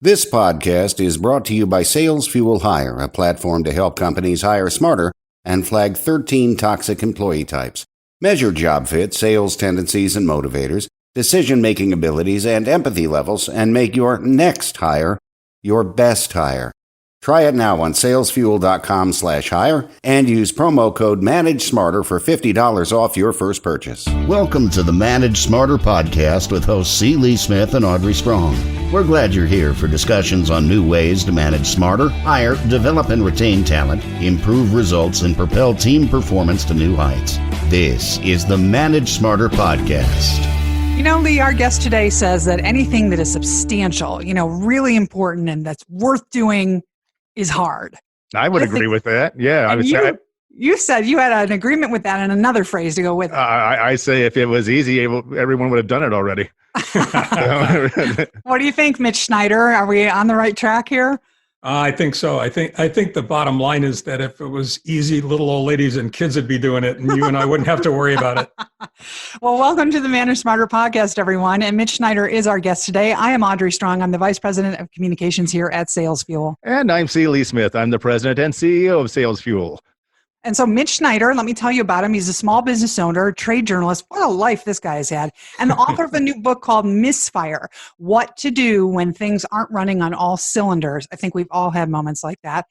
This podcast is brought to you by Sales Fuel Hire, a platform to help companies hire smarter and flag 13 toxic employee types. Measure job fit, sales tendencies and motivators, decision-making abilities, and empathy levels, and make your next hire your best hire. Try it now on salesfuel.com/hire and use promo code MANAGESMARTER for $50 off your first purchase. Welcome to the Manage Smarter podcast with hosts C. Lee Smith and Audrey Strong. We're glad you're here for discussions on new ways to manage smarter, hire, develop and retain talent, improve results, and propel team performance to new heights. This is the Manage Smarter podcast. You know, Lee, our guest today says that anything that is substantial, really important and that's worth doing is hard. I would agree with that. Yeah. You said you had an agreement with that and another phrase to go with it. I say if it was easy, everyone would have done it already. What do you think, Mitch Schneider? Are we on the right track here? I think so. I think the bottom line is that if it was easy, little old ladies and kids would be doing it, and you and I wouldn't have to worry about it. Well, welcome to the Manage Smarter podcast, everyone. And Mitch Schneider is our guest today. I am Audrey Strong. I'm the Vice President of Communications here at Sales Fuel. And I'm C. Lee Smith. I'm the President and CEO of Sales Fuel. And so Mitch Schneider, let me tell you about him. He's a small business owner, trade journalist. What a life this guy has had. And the author of a new book called Misfire, What to Do When Things Aren't Running on All Cylinders. I think we've all had moments like that.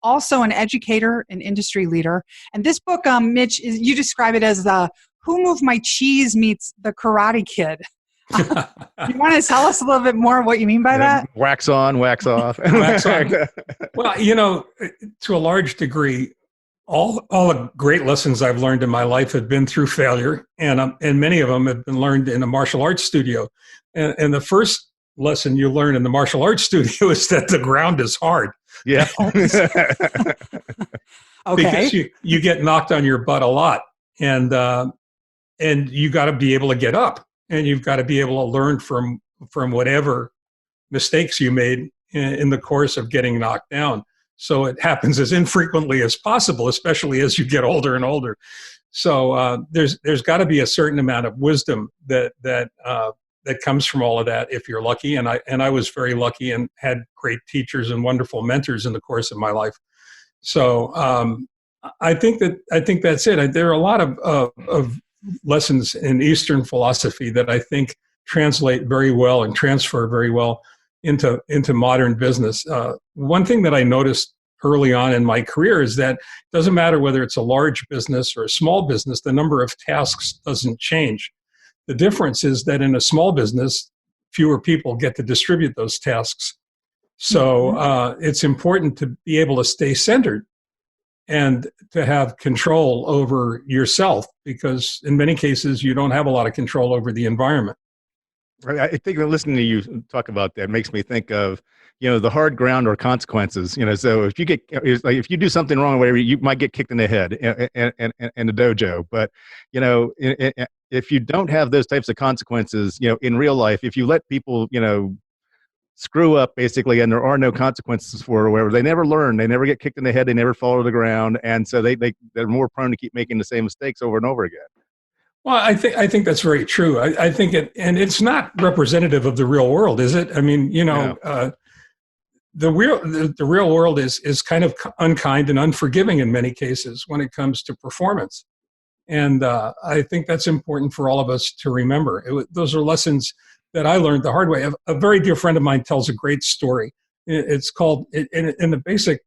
Also an educator, an industry leader. And this book, Mitch, you describe it as the Who Moved My Cheese meets the Karate Kid. You want to tell us a little bit more of what you mean by that? Wax on, wax off. Wax on. Well, to a large degree, all the great lessons I've learned in my life have been through failure, and many of them have been learned in a martial arts studio. And the first lesson you learn in the martial arts studio is that the ground is hard. Yeah. Okay. Because you get knocked on your butt a lot, and you got to be able to get up, and you've got to be able to learn from whatever mistakes you made in the course of getting knocked down. So it happens as infrequently as possible, especially as you get older and older. So there's got to be a certain amount of wisdom that comes from all of that if you're lucky. And I was very lucky and had great teachers and wonderful mentors in the course of my life. So I think that's it. There are a lot of lessons in Eastern philosophy that I think translate very well and transfer very well into modern business. One thing that I noticed early on in my career is that it doesn't matter whether it's a large business or a small business, the number of tasks doesn't change. The difference is that in a small business, fewer people get to distribute those tasks. So it's important to be able to stay centered and to have control over yourself, because in many cases, you don't have a lot of control over the environment. I think that listening to you talk about that makes me think of, the hard ground or consequences. So if you do something wrong or whatever, you might get kicked in the head in the dojo. But, if you don't have those types of consequences, in real life, if you let people, screw up basically, and there are no consequences for it or whatever, they never learn, they never get kicked in the head, they never fall to the ground. And so they're more prone to keep making the same mistakes over and over again. Well, I think that's very true. I think and it's not representative of the real world, is it? I mean, the real world is kind of unkind and unforgiving in many cases when it comes to performance, and I think that's important for all of us to remember. Those are lessons that I learned the hard way. A very dear friend of mine tells a great story. It's called, and the basic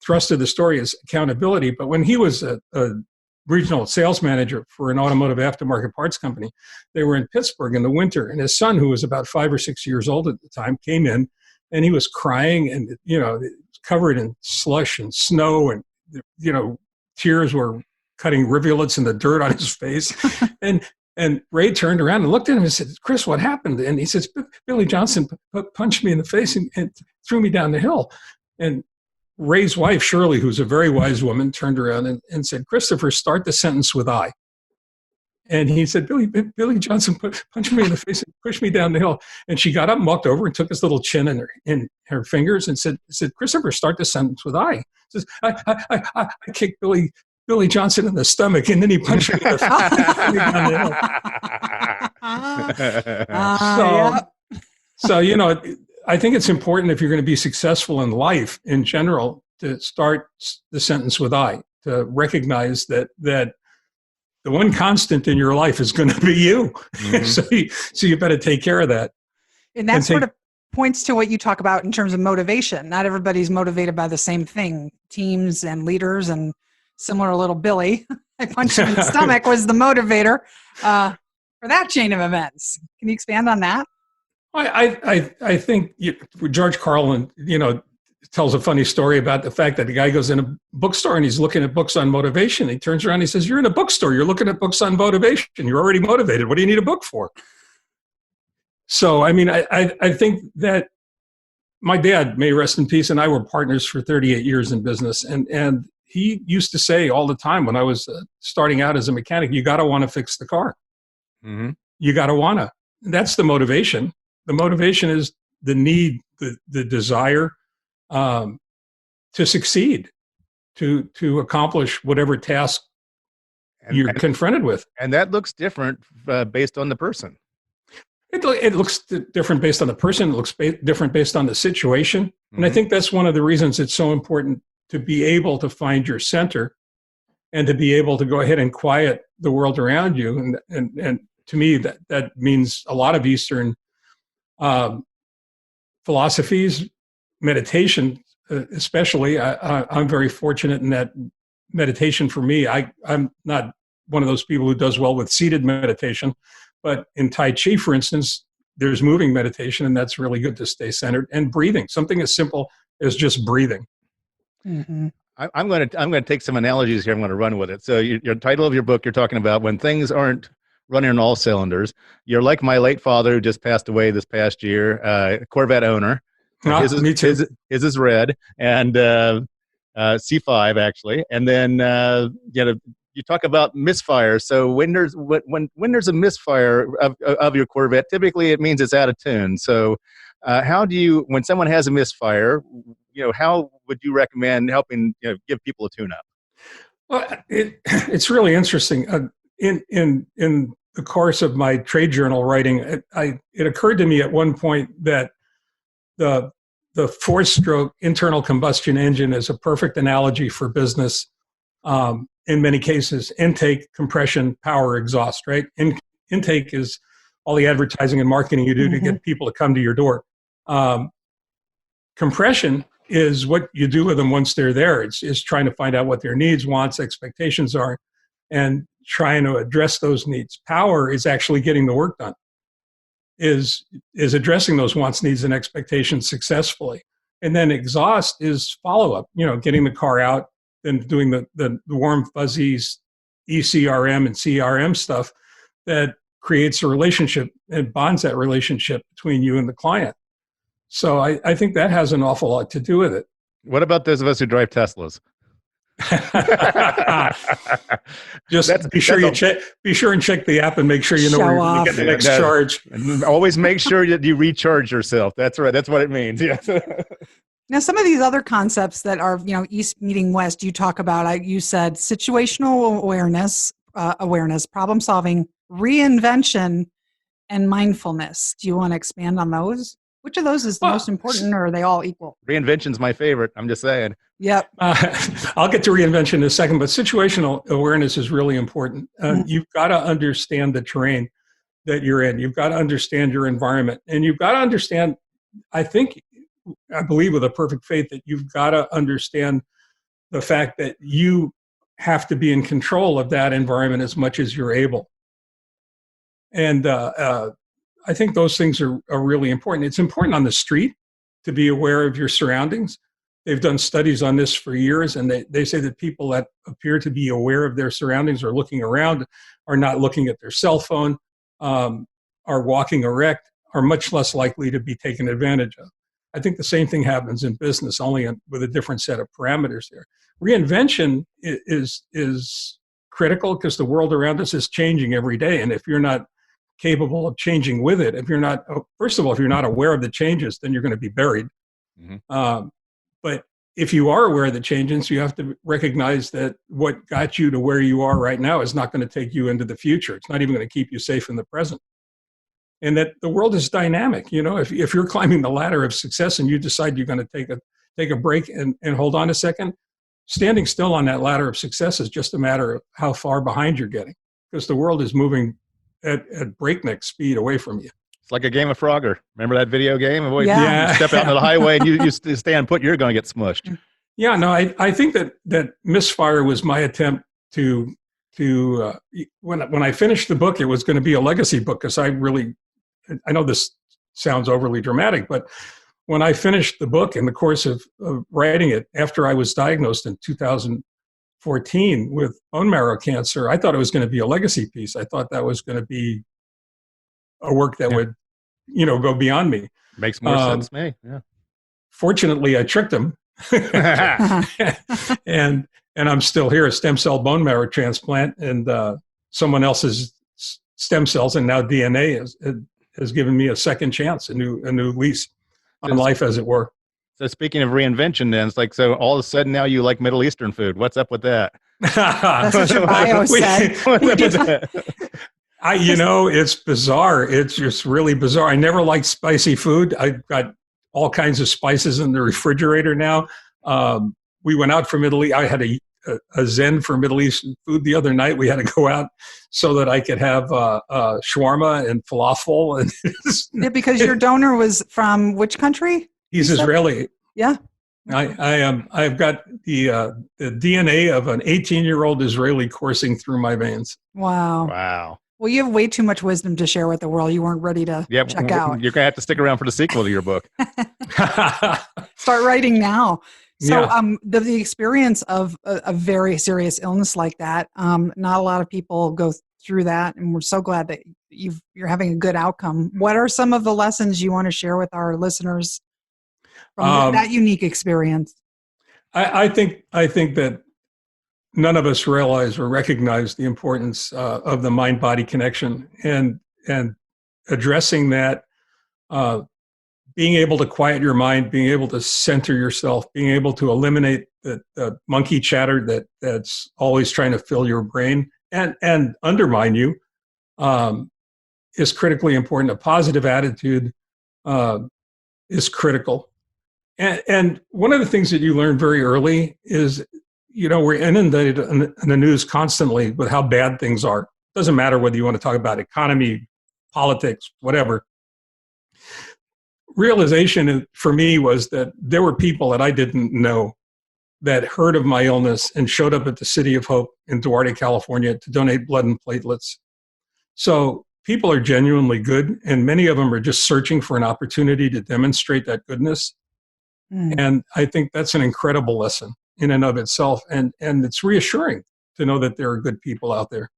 thrust of the story is accountability. But when he was a regional sales manager for an automotive aftermarket parts company, they were in Pittsburgh in the winter, and his son, who was about 5 or 6 years old at the time, came in, and he was crying and, covered in slush and snow, and, tears were cutting rivulets in the dirt on his face. And Ray turned around and looked at him and said, "Chris, what happened?" And he says, "Billy Johnson punched me in the face and threw me down the hill." And Ray's wife, Shirley, who's a very wise woman, turned around and said, "Christopher, start the sentence with I." And he said, Billy Johnson punched me in the face and pushed me down the hill. And she got up and walked over and took his little chin in her fingers and said, "Christopher, start the sentence with I." He says, I kicked Billy Johnson in the stomach, and then he punched me in the face down the hill. So, I think it's important if you're going to be successful in life in general to start the sentence with I, to recognize that the one constant in your life is going to be you. Mm-hmm. so you better take care of that. And that sort of points to what you talk about in terms of motivation. Not everybody's motivated by the same thing. Teams and leaders, and similar to little Billy, I punched him in the stomach, was the motivator for that chain of events. Can you expand on that? I think George Carlin, tells a funny story about the fact that the guy goes in a bookstore and he's looking at books on motivation. He turns around and he says, "You're in a bookstore. You're looking at books on motivation. You're already motivated. What do you need a book for?" So, I mean, I think that my dad, may rest in peace, and I were partners for 38 years in business. And he used to say all the time when I was starting out as a mechanic, you got to want to fix the car. Mm-hmm. You got to want to. That's the motivation. The motivation is the need, the desire to succeed, to accomplish whatever task you're confronted with. And that looks different based on the person. It looks different based on the person. It looks different based on the situation. Mm-hmm. And I think that's one of the reasons it's so important to be able to find your center and to be able to go ahead and quiet the world around you. And to me, that means a lot of Eastern philosophies, meditation especially. I'm very fortunate in that meditation for me, I'm not one of those people who does well with seated meditation. But in Tai Chi, for instance, there's moving meditation, and that's really good to stay centered. And breathing, something as simple as just breathing. Mm-hmm. I'm going to take some analogies here. I'm going to run with it. So your title of your book, you're talking about when things aren't running on all cylinders. You're like my late father, who just passed away this past year, Corvette owner. Me too. His is red, and C5 actually, and then you talk about misfire. So when there's a misfire of your Corvette, typically it means it's out of tune. So how do you, when someone has a misfire, how would you recommend helping give people a tune-up? Well, it's really interesting. In the course of my trade journal writing, it occurred to me at one point that the four-stroke internal combustion engine is a perfect analogy for business. In many cases, intake, compression, power, exhaust, right? Intake is all the advertising and marketing you do to get people to come to your door. Compression is what you do with them once they're there. It's trying to find out what their needs, wants, expectations are, and trying to address those needs. Power is actually getting the work done, is addressing those wants, needs, and expectations successfully. And then exhaust is follow-up, getting the car out, and doing the warm fuzzies, ECRM and CRM stuff that creates a relationship and bonds that relationship between you and the client. So I think that has an awful lot to do with it. What about those of us who drive Teslas? Be sure and check the app and make sure you know where you get the next charge. And always make sure that you recharge yourself. That's right. That's what it means. Yes. Now, some of these other concepts that are, East meeting West, you talk about, you said situational awareness, problem solving, reinvention, and mindfulness. Do you want to expand on those? Which of those is the most important, or are they all equal? Reinvention's my favorite. I'm just saying. Yep. I'll get to reinvention in a second, but situational awareness is really important. You've got to understand the terrain that you're in. You've got to understand your environment. And you've got to understand, I believe with a perfect faith, that you've got to understand the fact that you have to be in control of that environment as much as you're able. And I think those things are really important. It's important on the street to be aware of your surroundings. They've done studies on this for years, and they say that people that appear to be aware of their surroundings or looking around, are not looking at their cell phone, are walking erect, are much less likely to be taken advantage of. I think the same thing happens in business, only with a different set of parameters there. Reinvention is critical because the world around us is changing every day, and if you're not capable of changing with it, if you're not aware of the changes, then you're going to be buried. Mm-hmm. But if you are aware of the changes, you have to recognize that what got you to where you are right now is not going to take you into the future. It's not even going to keep you safe in the present. and that the world is dynamic. If you're climbing the ladder of success and you decide you're going to take a break and hold on a second, standing still on that ladder of success is just a matter of how far behind you're getting, because the world is moving at breakneck speed away from you. It's like a game of Frogger. Remember that video game? Yeah. You step out into the highway and you stand put, you're going to get smushed. Yeah, no, I think that Misfire was my attempt to when I finished the book, it was going to be a legacy book, because I know this sounds overly dramatic, but when I finished the book in the course of writing it, after I was diagnosed in 2014 with bone marrow cancer, I thought it was going to be a legacy piece. I thought that was going to be a work that would, go beyond me. Makes more sense to me. Yeah. Fortunately, I tricked him. and I'm still here, a stem cell bone marrow transplant, and someone else's stem cells and now DNA has given me a second chance, a new lease on life, as it were. So speaking of reinvention, then it's like, so all of a sudden now you like Middle Eastern food. What's up with that? That's what your bio said. It's bizarre. It's just really bizarre. I never liked spicy food. I've got all kinds of spices in the refrigerator now. We went out for Middle East. I had a zen for Middle Eastern food the other night. We had to go out so that I could have shawarma and falafel. And because your donor was from which country? He's Israeli. Yeah. I've got the DNA of an 18-year-old Israeli coursing through my veins. Wow. Well, you have way too much wisdom to share with the world. You weren't ready to check out. You're going to have to stick around for the sequel to your book. Start writing now. So the experience of a very serious illness like that, not a lot of people go through that, and we're so glad that you're having a good outcome. What are some of the lessons you want to share with our listeners from that unique experience? I think that none of us realize or recognize the importance of the mind-body connection, and addressing that, being able to quiet your mind, being able to center yourself, being able to eliminate the monkey chatter that's always trying to fill your brain and undermine you, is critically important. A positive attitude is critical. And one of the things that you learn very early is, we're inundated in the news constantly with how bad things are. Doesn't matter whether you want to talk about economy, politics, whatever. Realization for me was that there were people that I didn't know that heard of my illness and showed up at the City of Hope in Duarte, California to donate blood and platelets. So people are genuinely good, and many of them are just searching for an opportunity to demonstrate that goodness. And I think that's an incredible lesson in and of itself. And it's reassuring to know that there are good people out there.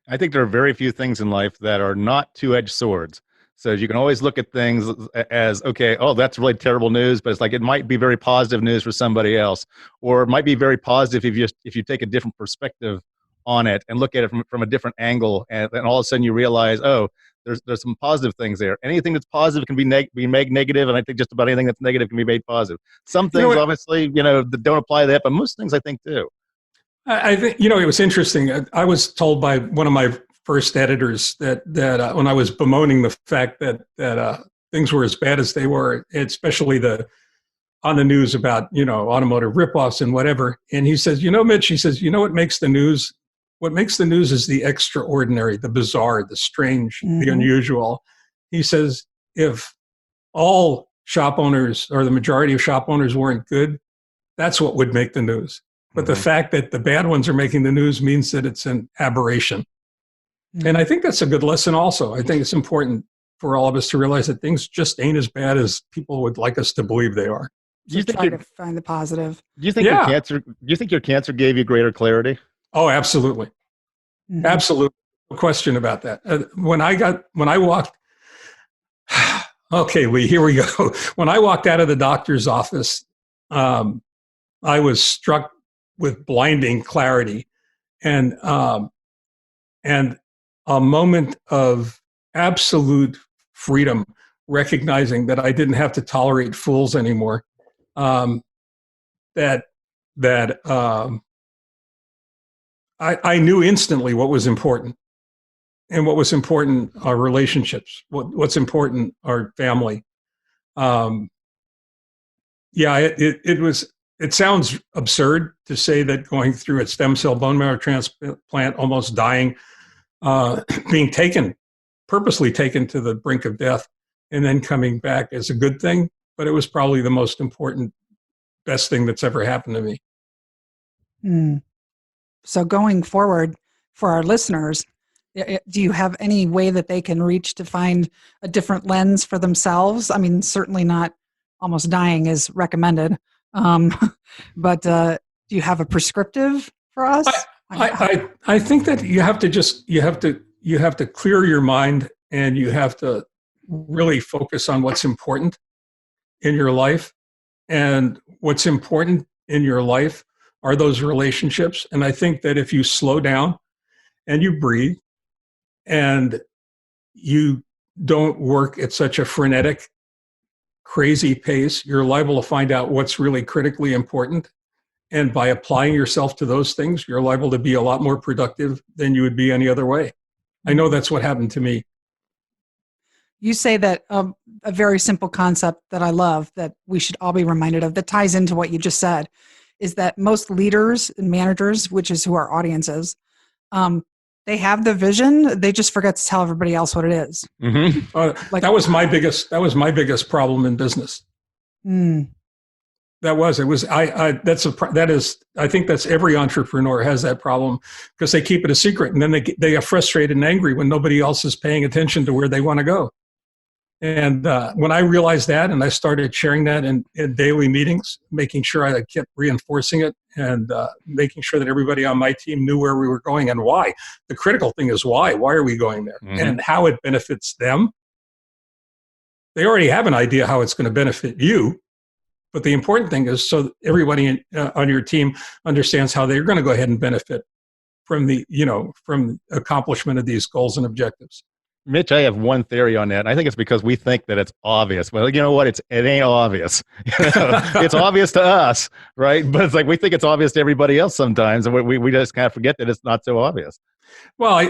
I think there are very few things in life that are not two-edged swords. So you can always look at things as, okay, oh, that's really terrible news, but it's like it might be very positive news for somebody else, or it might be very positive if you take a different perspective on it and look at it from a different angle, and all of a sudden you realize, oh, there's some positive things there. Anything that's positive can be made negative, and I think just about anything that's negative can be made positive. Some things, obviously, that don't apply to that, but most things I think do. I think, it was interesting. I was told by one of my first editors that when I was bemoaning the fact that things were as bad as they were, especially on the news about, automotive ripoffs and whatever. And he says, Mitch, he says, what makes the news? What makes the news is the extraordinary, the bizarre, the strange, the unusual. He says, if all shop owners or the majority of shop owners weren't good, that's what would make the news. But the fact that the bad ones are making the news means that it's an aberration. And I think that's a good lesson also. I think it's important for all of us to realize that things just ain't as bad as people would like us to believe they are. Just try to find the positive. Do you think your cancer gave you greater clarity? Oh, absolutely. Absolutely. No question about that. When I walked, okay, Lee, here we go. When I walked out of the doctor's office, I was struck with blinding clarity and a moment of absolute freedom, recognizing that I didn't have to tolerate fools anymore. I knew instantly what was important. what was important are relationships. What's important are family. It sounds absurd to say that going through a stem cell bone marrow transplant, almost dying, being purposely taken to the brink of death, and then coming back is a good thing. But it was probably the most important, best thing that's ever happened to me. So going forward for our listeners, do you have any way that they can reach to find a different lens for themselves? I mean, certainly not almost dying is recommended. But do you have a prescriptive for us? I think that you have to clear your mind, and you have to really focus on what's important in your life. And what's important in your life are those relationships. And I think that if you slow down and you breathe and you don't work at such a frenetic, crazy pace, you're liable to find out what's really critically important. And by applying yourself to those things, you're liable to be a lot more productive than you would be any other way. I know that's what happened to me. You say that a very simple concept that I love that we should all be reminded of that ties into what you just said is that most leaders and managers, which is who our audience is, they have the vision. They just forget to tell everybody else what it is. Mm-hmm. That was my biggest problem in business. I think that's every entrepreneur has that problem because they keep it a secret, and then they get frustrated and angry when nobody else is paying attention to where they want to go. And when I realized that, and I started sharing that in daily meetings, making sure I kept reinforcing it and making sure that everybody on my team knew where we were going and why. The critical thing is why. Why are we going there? Mm-hmm. And how it benefits them. They already have an idea how it's going to benefit you. But the important thing is so everybody on your team understands how they're going to go ahead and benefit from from accomplishment of these goals and objectives. Mitch, I have one theory on that. And I think it's because we think that it's obvious. Well, you know what? It ain't obvious. It's obvious to us, right? But it's like we think it's obvious to everybody else sometimes, and we just kind of forget that it's not so obvious. Well,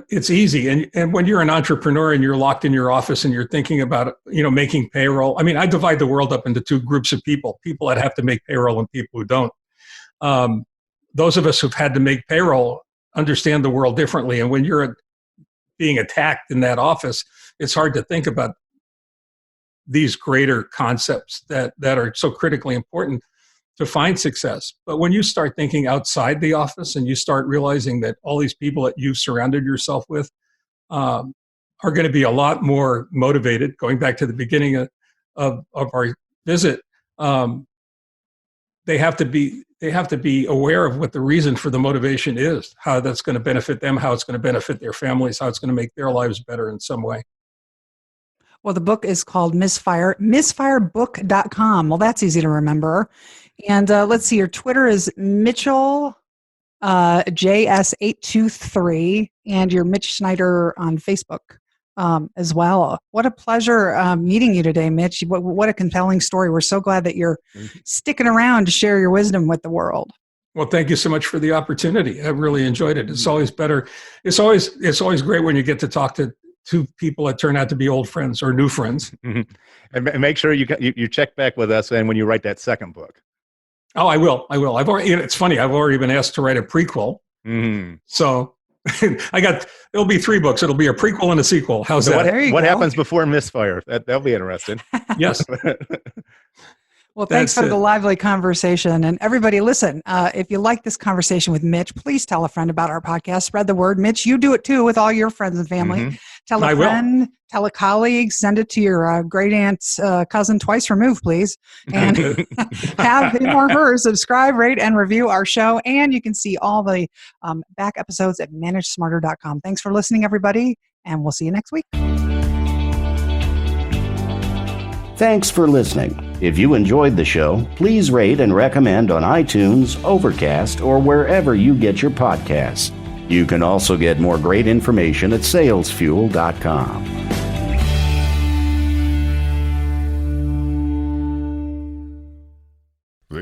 it's easy, and when you're an entrepreneur and you're locked in your office and you're thinking about making payroll. I mean, I divide the world up into two groups of people: people that have to make payroll and people who don't. Those of us who've had to make payroll understand the world differently, and when you're being attacked in that office, it's hard to think about these greater concepts that are so critically important to find success. But when you start thinking outside the office and you start realizing that all these people that you've surrounded yourself with are going to be a lot more motivated, going back to the beginning of our visit, they have to be aware of what the reason for the motivation is, how that's going to benefit them, how it's going to benefit their families, how it's going to make their lives better in some way. Well, the book is called Misfire, misfirebook.com. Well, that's easy to remember. And let's see, your Twitter is Mitchell JS823, and you're Mitch Schneider on Facebook as well. What a pleasure meeting you today, Mitch. What a compelling story. We're so glad that you're sticking around to share your wisdom with the world. Well, thank you so much for the opportunity. I really enjoyed it. It's always better. It's always great when you get to talk to two people that turn out to be old friends or new friends. Mm-hmm. And make sure you check back with us and when you write that second book. Oh, I will. It's funny. I've already been asked to write a prequel. Mm-hmm. So it'll be 3 books. It'll be a prequel and a sequel. How's that? What happens before Misfire? That'll be interesting. Yes. Well, thanks for the lively conversation. And everybody, listen, if you like this conversation with Mitch, please tell a friend about our podcast. Spread the word. Mitch, you do it too with all your friends and family. Mm-hmm. Tell a friend, tell a colleague, send it to your great aunt's cousin twice removed, please. And have him or her subscribe, rate, and review our show. And you can see all the back episodes at managesmarter.com. Thanks for listening, everybody, and we'll see you next week. Thanks for listening. If you enjoyed the show, please rate and recommend on iTunes, Overcast, or wherever you get your podcasts. You can also get more great information at salesfuel.com.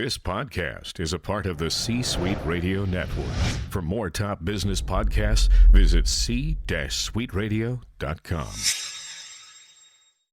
This podcast is a part of the C-Suite Radio Network. For more top business podcasts, visit c-suiteradio.com.